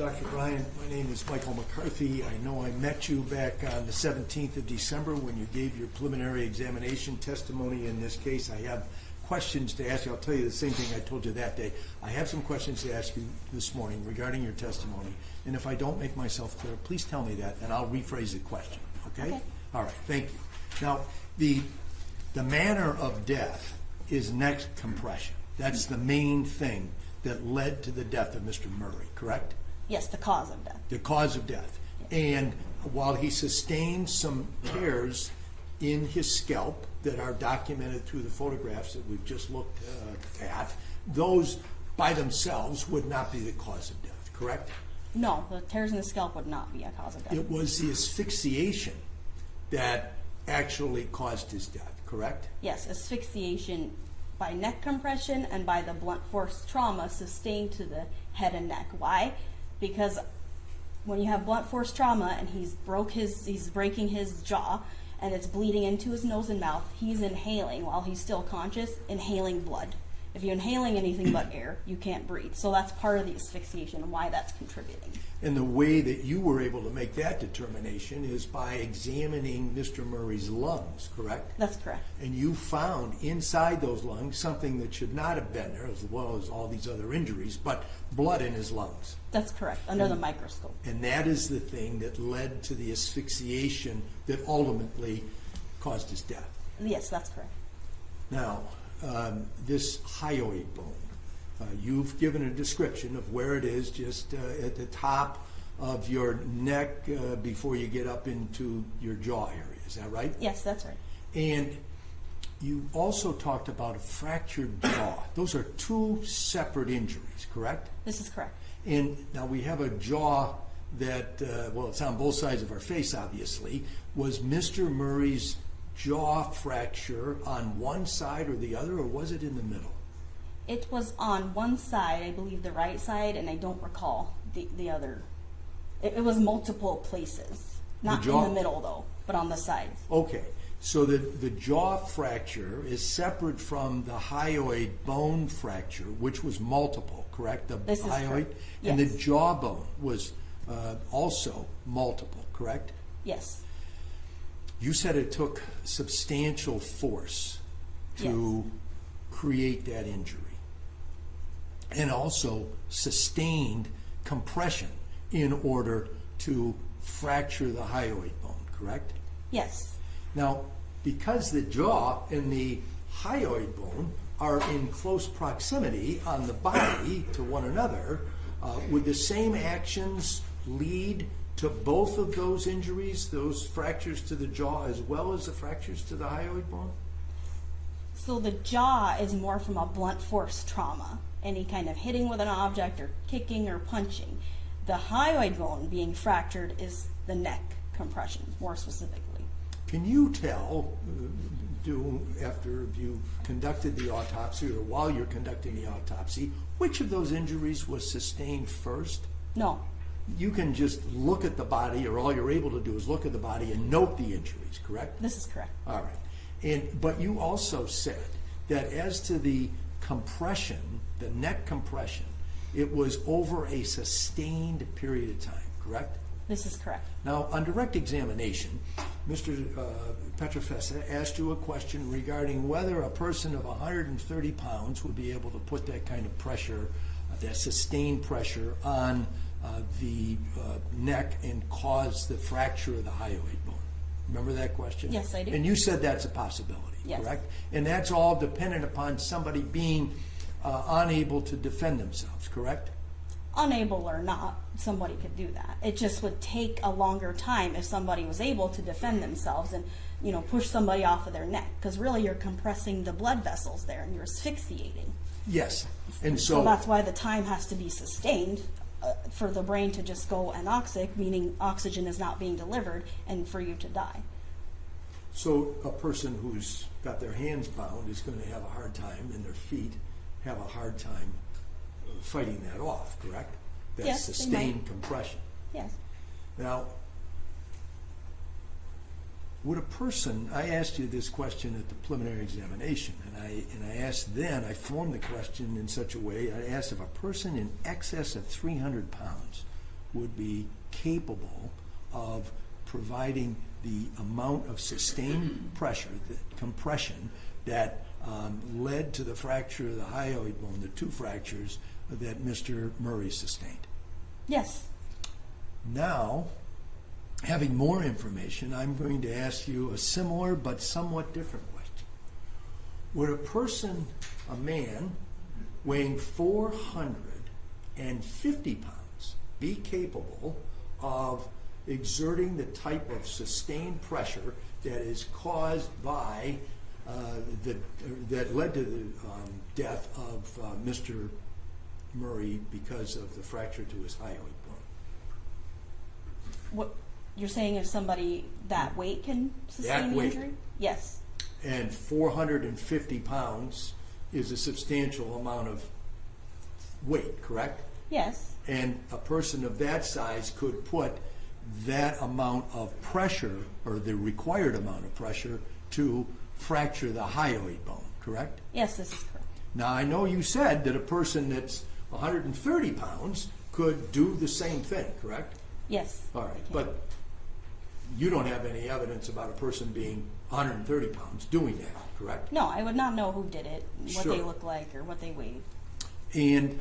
Dr. Bryan, my name is Michael McCarthy. I know I met you back on the 17th of December when you gave your preliminary examination testimony in this case. I have questions to ask you. I'll tell you the same thing I told you that day. I have some questions to ask you this morning regarding your testimony, and if I don't make myself clear, please tell me that, and I'll rephrase the question, okay? All right, thank you. Now, the manner of death is neck compression. That's the main thing that led to the death of Mr. Murray, correct? Yes, the cause of death. The cause of death. Yes. And while he sustained some tears in his scalp that are documented through the photographs that we've just looked at, those by themselves would not be the cause of death, correct? No, the tears in the scalp would not be a cause of death. It was the asphyxiation that actually caused his death, correct? Yes, asphyxiation by neck compression and by the blunt force trauma sustained to the head and neck. Why? Because when you have blunt force trauma and he's breaking his jaw and it's bleeding into his nose and mouth, he's inhaling while he's still conscious, inhaling blood. If you're inhaling anything but air, you can't breathe. So that's part of the asphyxiation and why that's contributing. And the way that you were able to make that determination is by examining Mr. Murray's lungs, correct? That's correct. And you found inside those lungs something that should not have been there, as well as all these other injuries, but blood in his lungs. That's correct, under the microscope. And that is the thing that led to the asphyxiation that ultimately caused his death. Yes, that's correct. Now, this hyoid bone, you've given a description of where it is, just at the top of your neck before you get up into your jaw area. Is that right? Yes, that's right. And you also talked about a fractured jaw. Those are two separate injuries, correct? This is correct. And now we have a jaw that, well, it's on both sides of our face, obviously. Was Mr. Murray's jaw fracture on one side or the other, or was it in the middle? It was on one side, I believe the right side, and I don't recall the other. It was multiple places. Not in the middle, though, but on the sides. Okay. So the jaw fracture is separate from the hyoid bone fracture, which was multiple, correct? This is correct. And Yes. the jawbone was also multiple, correct? Yes. You said it took substantial force to create that injury, and also sustained compression in order to fracture the hyoid bone, correct? Yes. Now, because the jaw and the hyoid bone are in close proximity on the body to one another, would the same actions lead to both of those injuries, those fractures to the jaw as well as the fractures to the hyoid bone? So the jaw is more from a blunt force trauma, any kind of hitting with an object or kicking or punching. The hyoid bone being fractured is the neck compression, more specifically. Can you tell, after you conducted the autopsy or while you're conducting the autopsy, which of those injuries was sustained first? No. You can just look at the body, or all you're able to do is look at the body and note the injuries, correct? This is correct. All right. But you also said that as to the compression, the neck compression, it was over a sustained period of time, correct? This is correct. Now, on direct examination, Mr. Petrofessa asked you a question regarding whether a person of 130 pounds would be able to put that kind of pressure, that sustained pressure on the neck and cause the fracture of the hyoid bone. Remember that question? Yes, I do. And you said that's a possibility, yes. Correct? And that's all dependent upon somebody being unable to defend themselves, correct? Unable or not, somebody could do that. It just would take a longer time if somebody was able to defend themselves and, push somebody off of their neck, because really you're compressing the blood vessels there and you're asphyxiating. Yes. And So that's why the time has to be sustained for the brain to just go anoxic, meaning oxygen is not being delivered, and for you to die. So a person who's got their hands bound is going to have a hard time, and their feet have a hard time fighting that off, correct? That's Yes, they sustained might. compression. Yes. Now, would a person, I asked you this question at the preliminary examination, and I asked then, I formed the question in such a way, I asked if a person in excess of 300 pounds would be capable of providing the amount of sustained pressure, the compression, that led to the fracture of the hyoid bone, the two fractures that Mr. Murray sustained? Yes. Now, having more information, I'm going to ask you a similar but somewhat different question. Would a person, a man, weighing 450 pounds be capable of exerting the type of sustained pressure that is caused by that led to the death of Mr. Murray because of the fracture to his hyoid bone? What you're saying is somebody that weight can sustain That the weight. injury? Yes. And 450 pounds is a substantial amount of weight, correct? Yes. And a person of that size could put that amount of pressure, or the required amount of pressure, to fracture the hyoid bone, correct? Yes, this is correct. Now, I know you said that a person that's 130 pounds could do the same thing, correct? Yes. All right, but you don't have any evidence about a person being 130 pounds doing that, correct? No, I would not know who did it, what Sure. they look like, or what they weighed. And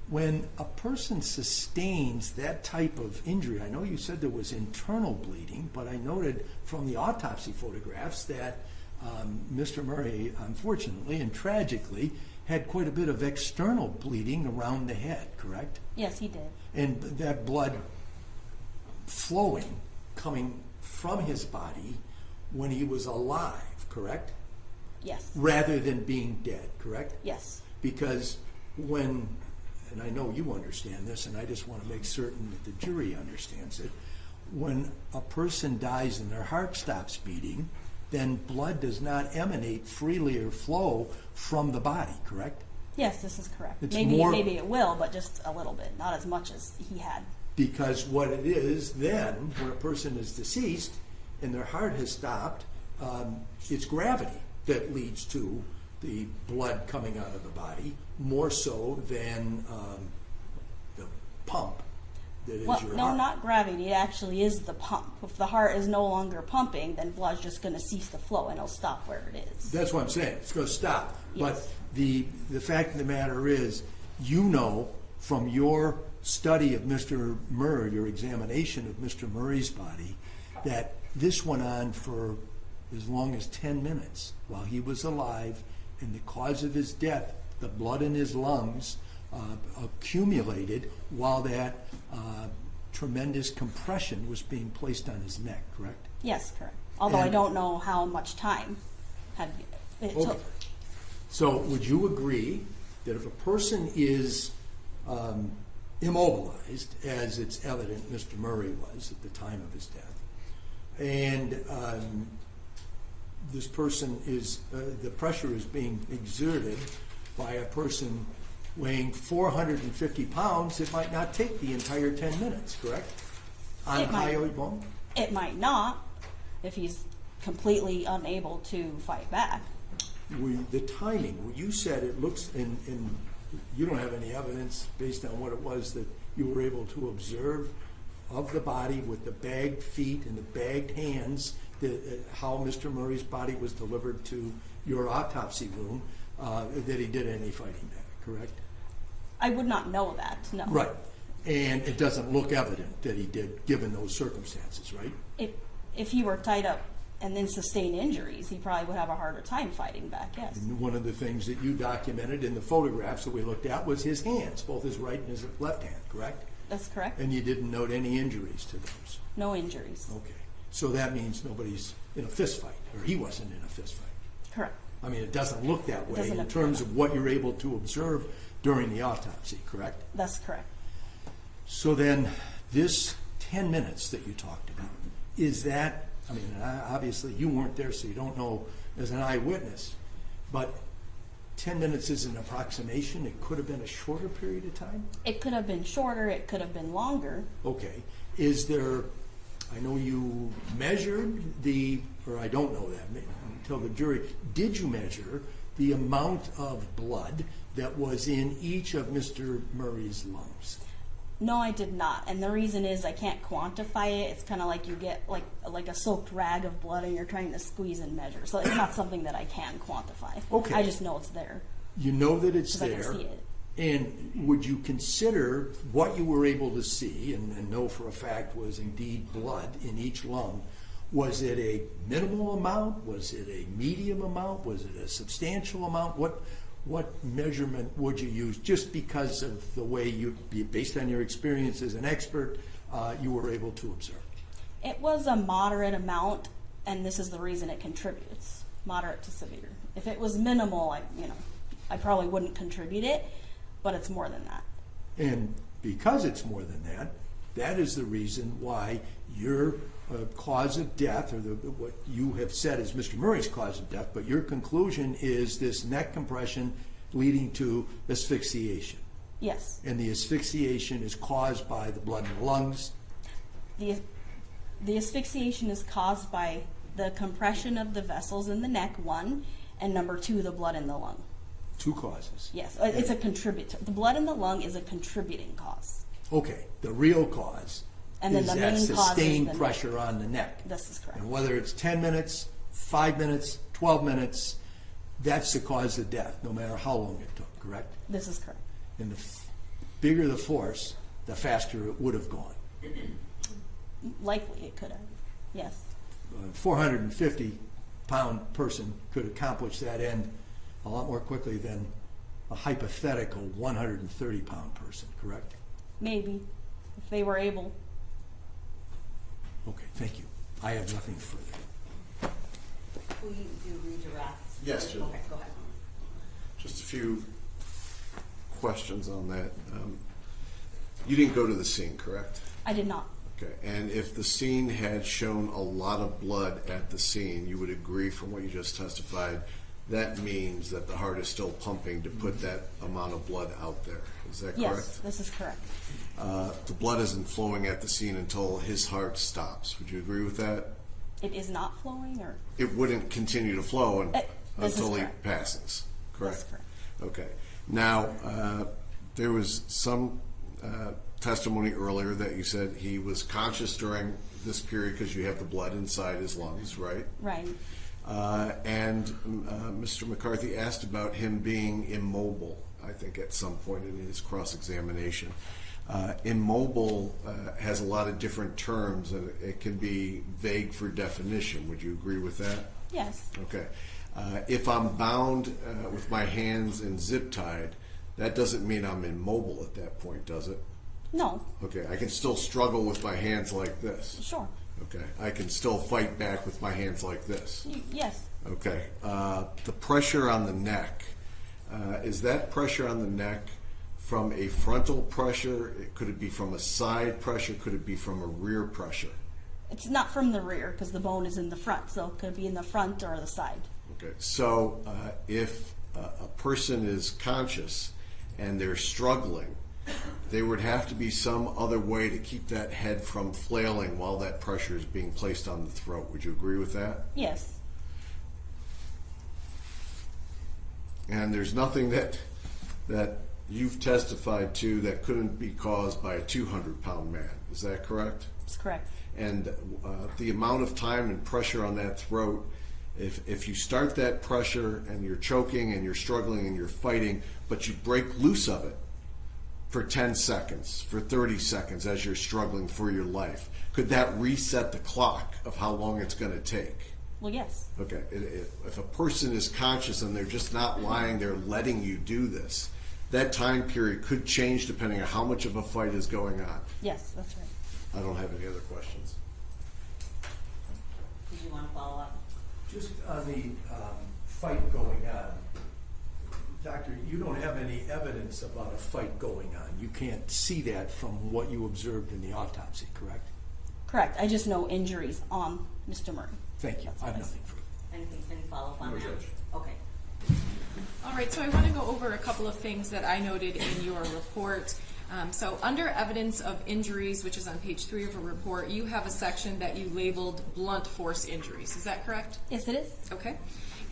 when a person sustains that type of injury, I know you said there was internal bleeding, but I noted from the autopsy photographs that Mr. Murray, unfortunately and tragically, had quite a bit of external bleeding around the head, correct? Yes, he did. And that blood flowing, coming from his body when he was alive, correct? Yes. Rather than being dead, correct? Yes. Because when, and I know you understand this, and I just want to make certain that the jury understands it, when a person dies and their heart stops beating, then blood does not emanate freely or flow from the body, correct? Yes, this is correct. It's Maybe more- maybe it will, but just a little bit, not as much as he had. Because what it is then, when a person is deceased and their heart has stopped, it's gravity that leads to the blood coming out of the body, more so than the pump that is Well, your no, heart. not gravity. It actually is the pump. If the heart is no longer pumping, then blood's just going to cease to flow and it'll stop where it is. That's what I'm saying. It's going to stop. Yes. But the fact of the matter is, you know from your study of Mr. Murray, your examination of Mr. Murray's body, that this went on for as long as 10 minutes while he was alive, and the cause of his death, the blood in his lungs, accumulated while that tremendous compression was being placed on his neck, correct? Yes, correct. Although I And- don't know how much time it Okay. took. So would you agree that if a person is immobilized, as it's evident Mr. Murray was at the time of his death, and this person is, the pressure is being exerted by a person weighing 450 pounds, it might not take the entire 10 minutes, correct? On It might. hyoid bone? It might not if he's completely unable to fight back. The timing, you said it looks, and you don't have any evidence based on what it was that you were able to observe of the body with the bagged feet and the bagged hands, how Mr. Murray's body was delivered to your autopsy room, that he did any fighting back, correct? I would not know that, no. Right. And it doesn't look evident that he did, given those circumstances, right? If he were tied up and then sustained injuries, he probably would have a harder time fighting back, yes. And one of the things that you documented in the photographs that we looked at was his hands, both his right and his left hand, correct? That's correct. And you didn't note any injuries to those? No injuries. Okay. So that means nobody's in a fist fight, or he wasn't in a fist fight. Correct. I mean, it doesn't look that way doesn't in appear terms that. of what you're able to observe during the autopsy, correct? That's correct. So then, this 10 minutes that you talked about, is that, I mean, obviously you weren't there, so you don't know as an eyewitness, but 10 minutes is an approximation. It could have been a shorter period of time? It could have been shorter, it could have been longer. Okay. Is there, I know you measured or I don't know that, tell the jury, did you measure the amount of blood that was in each of Mr. Murray's lungs? No, I did not. And the reason is I can't quantify it. It's kind of like you get like a soaked rag of blood and you're trying to squeeze and measure. So it's not something that I can quantify. Okay. I just know it's there. You know that it's 'Cause I can there. see it. And would you consider what you were able to see and know for a fact was indeed blood in each lung? Was it a minimal amount? Was it a medium amount? Was it a substantial amount? What measurement would you use just because of the way based on your experience as an expert, you were able to observe? It was a moderate amount, and this is the reason it contributes, moderate to severe. If it was minimal, I probably wouldn't contribute it, but it's more than that. And because it's more than that, that is the reason why your cause of death, or what you have said is Mr. Murray's cause of death, but your conclusion is this neck compression leading to asphyxiation. Yes. And the asphyxiation is caused by the blood in the lungs. The asphyxiation is caused by the compression of the vessels in the neck, one, and number two, the blood in the lung. Two causes. Yes, it's a contributor. The blood in the lung is a contributing cause. Okay, the real cause And then is the that main cause is sustained the neck. pressure on the neck. This is correct. And whether it's 10 minutes, 5 minutes, 12 minutes, that's the cause of death, no matter how long it took, correct? This is correct. And the bigger the force, the faster it would have gone. Likely it could have. Yes. A 450-pound person could accomplish that end a lot more quickly than a hypothetical 130-pound person, correct? Maybe, if they were able. Okay, thank you. I have nothing further. Will you do redirect? Yes, Jim. Okay, go ahead. Just a few questions on that. You didn't go to the scene, correct? I did not. Okay. And if the scene had shown a lot of blood at the scene, you would agree from what you just testified, that means that the heart is still pumping to put that amount of blood out there. Is that correct? Yes, this is correct. The blood isn't flowing at the scene until his heart stops. Would you agree with that? It is not flowing, or It wouldn't continue to flow this is until he correct. passes, correct? That's correct. Okay. Now, there was some testimony earlier that you said he was conscious during this period because you have the blood inside his lungs, right? Right. And Mr. McCarthy asked about him being immobile, I think, at some point in his cross-examination. Immobile has a lot of different terms, and it can be vague for definition. Would you agree with that? Yes. Okay. If I'm bound with my hands and zip-tied, that doesn't mean I'm immobile at that point, does it? No. Okay. I can still struggle with my hands like this. Sure. Okay. I can still fight back with my hands like this. Yes. Okay. The pressure on the neck, is that pressure on the neck from a frontal pressure? Could it be from a side pressure? Could it be from a rear pressure? It's not from the rear because the bone is in the front, so it could be in the front or the side. Okay. So if a person is conscious and they're struggling, there would have to be some other way to keep that head from flailing while that pressure is being placed on the throat. Would you agree with that? Yes. And there's nothing that you've testified to that couldn't be caused by a 200-pound man. Is that correct? That's correct. And the amount of time and pressure on that throat, if you start that pressure and you're choking and you're struggling and you're fighting, but you break loose of it for 10 seconds, for 30 seconds as you're struggling for your life, could that reset the clock of how long it's going to take? Well, yes. Okay. If a person is conscious and they're just not lying there letting you do this, that time period could change depending on how much of a fight is going on. Yes, that's right. I don't have any other questions. Did you want to follow up? Just on the fight going on, Doctor, you don't have any evidence about a fight going on. You can't see that from what you observed in the autopsy, correct? Correct. I just know injuries on Mr. Murray. Thank you. That's I have what I nothing further. Any follow up on No, that? Judge. Okay. All right, so I want to go over a couple of things that I noted in your report. So under evidence of injuries, which is on page 3 of a report, you have a section that you labeled blunt force injuries. Is that correct? Yes, it is. Okay.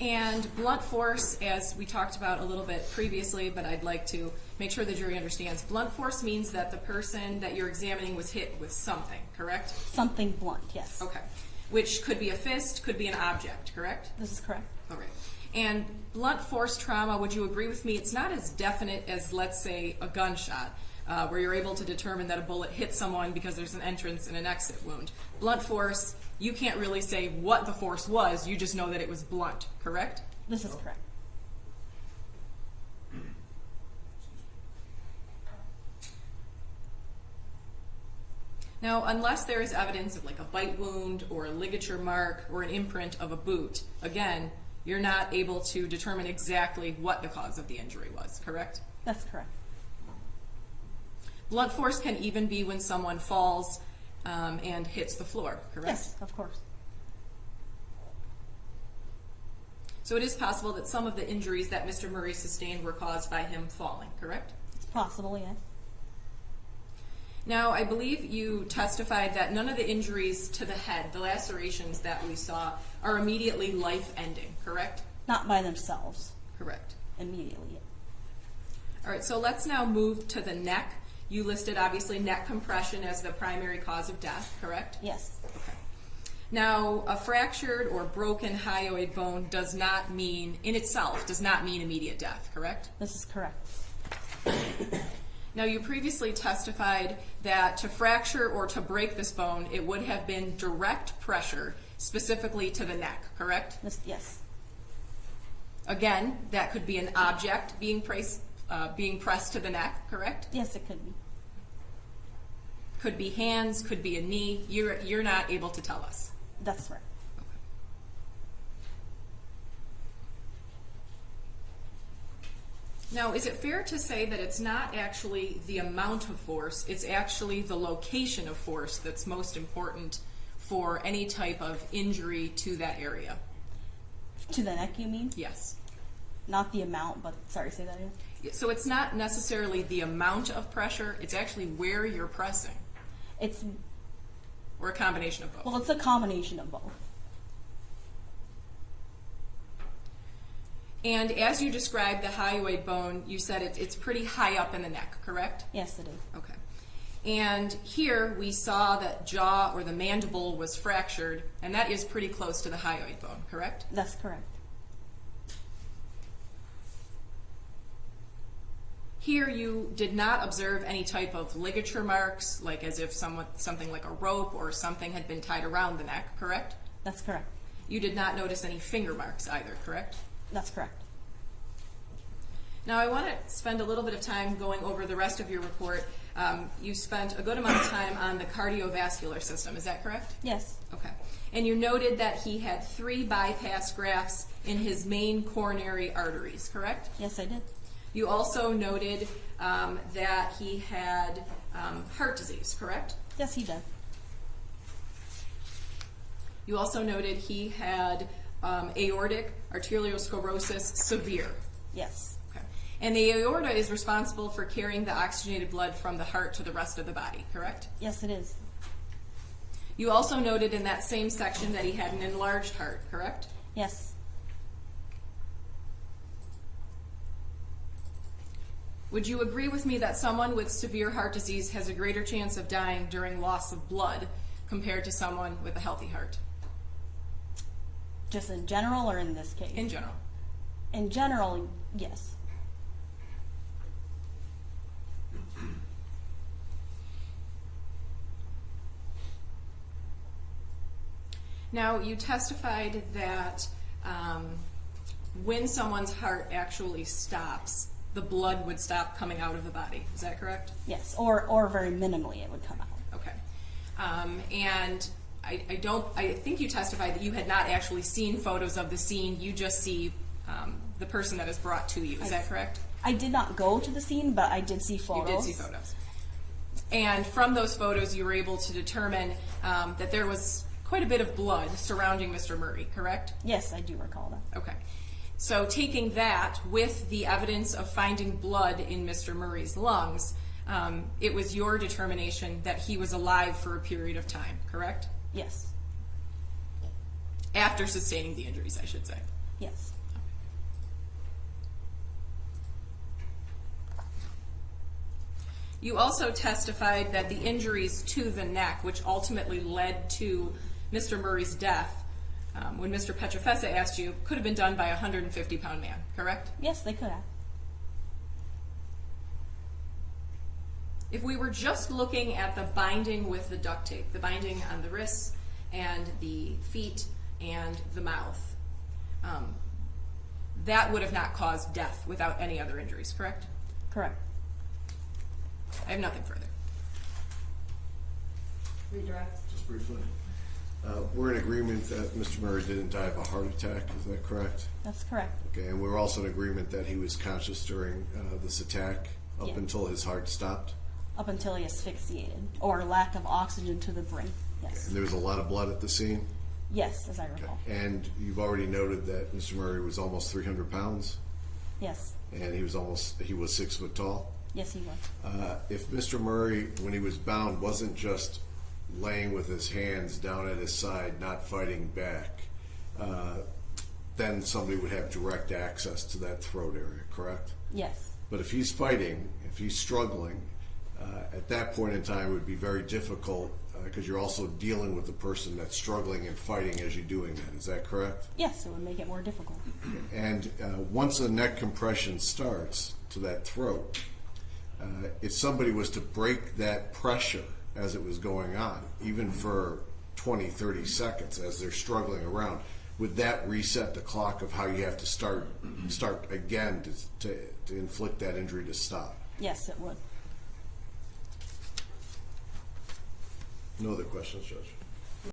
And blunt force, as we talked about a little bit previously, but I'd like to make sure the jury understands. Blunt force means that the person that you're examining was hit with something, correct? Something blunt, yes. Okay. Which could be a fist, could be an object, correct? This is correct. All right. And blunt force trauma, would you agree with me? It's not as definite as, let's say, a gunshot, where you're able to determine that a bullet hit someone because there's an entrance and an exit wound. Blunt force, you can't really say what the force was, you just know that it was blunt, correct? This is correct. Now, unless there is evidence of like a bite wound or a ligature mark or an imprint of a boot, again, you're not able to determine exactly what the cause of the injury was, correct? That's correct. Blunt force can even be when someone falls and hits the floor, correct? Yes, of course. So it is possible that some of the injuries that Mr. Murray sustained were caused by him falling, correct? It's possible, yes. Now, I believe you testified that none of the injuries to the head, the lacerations that we saw, are immediately life-ending, correct? Not by themselves, Correct. immediately. All right, so let's now move to the neck. You listed, obviously, neck compression as the primary cause of death, correct? Yes. Okay. Now, a fractured or broken hyoid bone does not mean, in itself, does not mean immediate death, correct? This is correct. Now, you previously testified that to fracture or to break this bone, it would have been direct pressure, specifically to the neck, correct? Yes. Again, that could be an object being pressed to the neck, correct? Yes, it could be. Could be hands, could be a knee. You're not able to tell us. That's right. Now, is it fair to say that it's not actually the amount of force, it's actually the location of force that's most important for any type of injury to that area? To the neck, you mean? Yes. Not the amount, but sorry, say that again. So it's not necessarily the amount of pressure, it's actually where you're pressing, It's, or a combination of both. well, it's a combination of both. And as you described the hyoid bone, you said it's pretty high up in the neck, correct? Yes, it is. Okay. And here we saw that jaw or the mandible was fractured, and that is pretty close to the hyoid bone, correct? That's correct. Here you did not observe any type of ligature marks, like as if something like a rope or something had been tied around the neck, correct? That's correct. You did not notice any finger marks either, correct? That's correct. Now I want to spend a little bit of time going over the rest of your report. You spent a good amount of time on the cardiovascular system, is that correct? Yes. Okay. And you noted that he had 3 bypass grafts in his main coronary arteries, correct? Yes, I did. You also noted that he had heart disease, correct? Yes, he did. You also noted he had aortic arteriosclerosis severe. Yes. Okay. And the aorta is responsible for carrying the oxygenated blood from the heart to the rest of the body, correct? Yes, it is. You also noted in that same section that he had an enlarged heart, correct? Yes. Would you agree with me that someone with severe heart disease has a greater chance of dying during loss of blood compared to someone with a healthy heart? Just in general or in this case? In general. In general, yes. Now, you testified that when someone's heart actually stops, the blood would stop coming out of the body. Is that correct? Yes, or very minimally it would come out. Okay. And I think you testified that you had not actually seen photos of the scene. You just see the person that is brought to you. Is that correct? I did not go to the scene, but I did see photos. You did see photos. And from those photos, you were able to determine that there was quite a bit of blood surrounding Mr. Murray, correct? Yes, I do recall that. Okay. So taking that with the evidence of finding blood in Mr. Murray's lungs, it was your determination that he was alive for a period of time, correct? Yes. After sustaining the injuries, I should say. Yes. You also testified that the injuries to the neck, which ultimately led to Mr. Murray's death, when Mr. Petrofessa asked you, could have been done by a 150-pound man, correct? Yes, they could have. If we were just looking at the binding with the duct tape, the binding on the wrists and the feet and the mouth, that would have not caused death without any other injuries, correct? Correct. I have nothing further. Redirect. Just briefly. We're in agreement that Mr. Murray didn't die of a heart attack, is that correct? That's correct. Okay, and we're also in agreement that he was conscious during this attack up Yeah. until his heart stopped? Up until he asphyxiated, or lack of oxygen to the brain. Yes. And there was a lot of blood at the scene? Yes, as I recall. And you've already noted that Mr. Murray was almost 300 pounds, Yes. and he was 6 foot tall. Yes, he was. If Mr. Murray, when he was bound, wasn't just laying with his hands down at his side, not fighting back, then somebody would have direct access to that throat area, correct? Yes. But if he's fighting, if he's struggling, at that point in time it would be very difficult because you're also dealing with the person that's struggling and fighting as you're doing that. Is that correct? Yes, it would make it more difficult. And once a neck compression starts to that throat, if somebody was to break that pressure as it was going on, even for 20, 30 seconds as they're struggling around, would that reset the clock of how you have to start again to inflict that injury to stop? Yes, it would. No other questions, Judge?